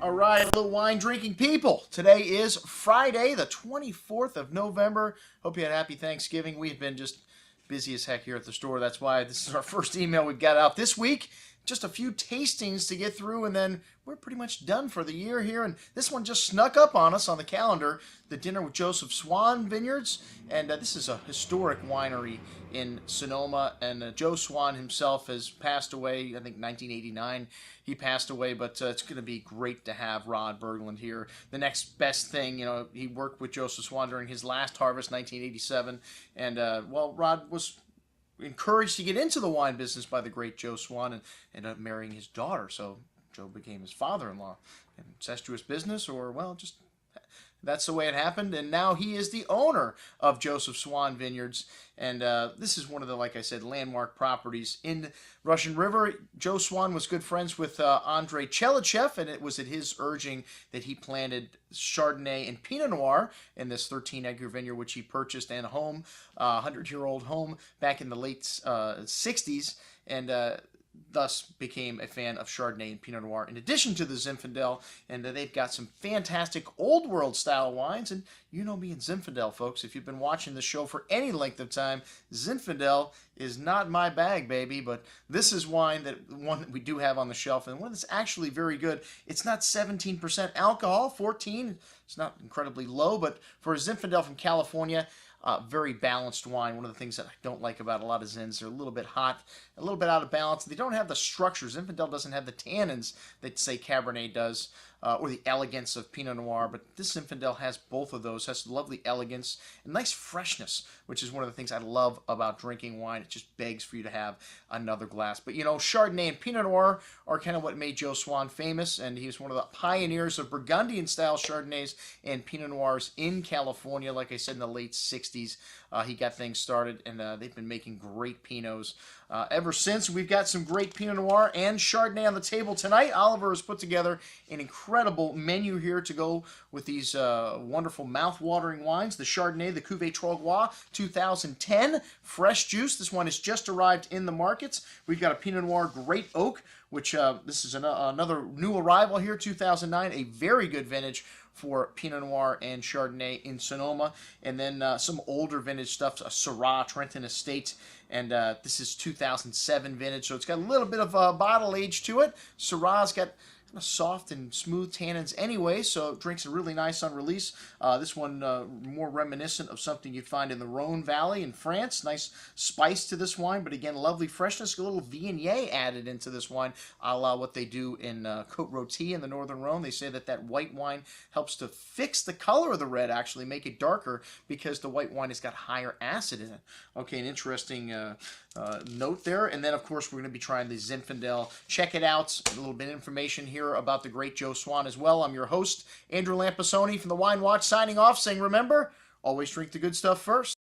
All right, little wine drinking people. Today is Friday, the 24th of November. Hope you had a happy Thanksgiving. We've been just busy as heck here at the store. That's why this is our first email we've got out this week. Just a few tastings to get through, and then we're pretty much done for the year here. And this one just snuck up on us on the calendar, the dinner with Joseph Swan Vineyards. And this is a historic winery in Sonoma. And Joe Swan himself has passed away, I think 1989 he passed away. But it's going to be great to have Rod Berglund here. The next best thing, you know, he worked with Joseph Swan during his last harvest, 1987. And, well, Rod was encouraged to get into the wine business by the great Joe Swan and ended up marrying his daughter. So Joe became his father-in-law. Incestuous business, or, well, just that's the way it happened. And now he is the owner of Joseph Swan Vineyards. And this is one of the, like I said, landmark properties in Russian River. Joe Swan was good friends with Andrei Chelichev, and it was at his urging that he planted Chardonnay and Pinot Noir in this 13-acre vineyard, which he purchased, and a home, 100-year-old home, back in the late 60s. And thus became a fan of Chardonnay and Pinot Noir, in addition to the Zinfandel. And they've got some fantastic old world style wines. And you know me and Zinfandel, folks. If you've been watching the show for any length of time, Zinfandel is not my bag, baby. But this is one that we do have on the shelf, and one that's actually very good. It's not 17% alcohol, 14. It's not incredibly low, but for a Zinfandel from California, very balanced wine. One of the things that I don't like about a lot of Zins, they're a little bit hot, a little bit out of balance. They don't have the structure. Zinfandel doesn't have the tannins that, say, Cabernet does, or the elegance of Pinot Noir. But this Zinfandel has both of those. Has lovely elegance and nice freshness, which is one of the things I love about drinking wine. It just begs for you to have another glass. But, you know, Chardonnay and Pinot Noir are kind of what made Joe Swan famous, and he was one of the pioneers of Burgundian-style Chardonnays and Pinot Noirs in California. Like I said, in the late 60s, he got things started, and they've been making great Pinots ever since. We've got some great Pinot Noir and Chardonnay on the table tonight. Oliver has put together an incredible menu here to go with these wonderful mouth-watering wines. The Chardonnay, the Cuvée Trogois 2010, fresh juice. This one has just arrived in the markets. We've got a Pinot Noir Great Oak, which this is another new arrival here, 2009, a very good vintage for Pinot Noir and Chardonnay in Sonoma. And then some older vintage stuff, a Syrah Trenton Estate, and this is 2007 vintage, so it's got a little bit of bottle age to it. Syrah's got soft and smooth tannins anyway, so it drinks really nice on release. This one more reminiscent of something you'd find in the Rhone Valley in France. Nice spice to this wine, but again, lovely freshness. A little Viognier added into this wine, a la what they do in Côte Rôtie in the Northern Rhone. They say that that white wine helps to fix the color of the red, actually make it darker, because the white wine has got higher acid in it. Okay, an interesting note there. And then, of course, we're going to be trying the Zinfandel. Check it out. A little bit of information here about the great Joe Swan as well. I'm your host, Andrew Lampasoni from the Wine Watch, signing off, saying, remember, always drink the good stuff first.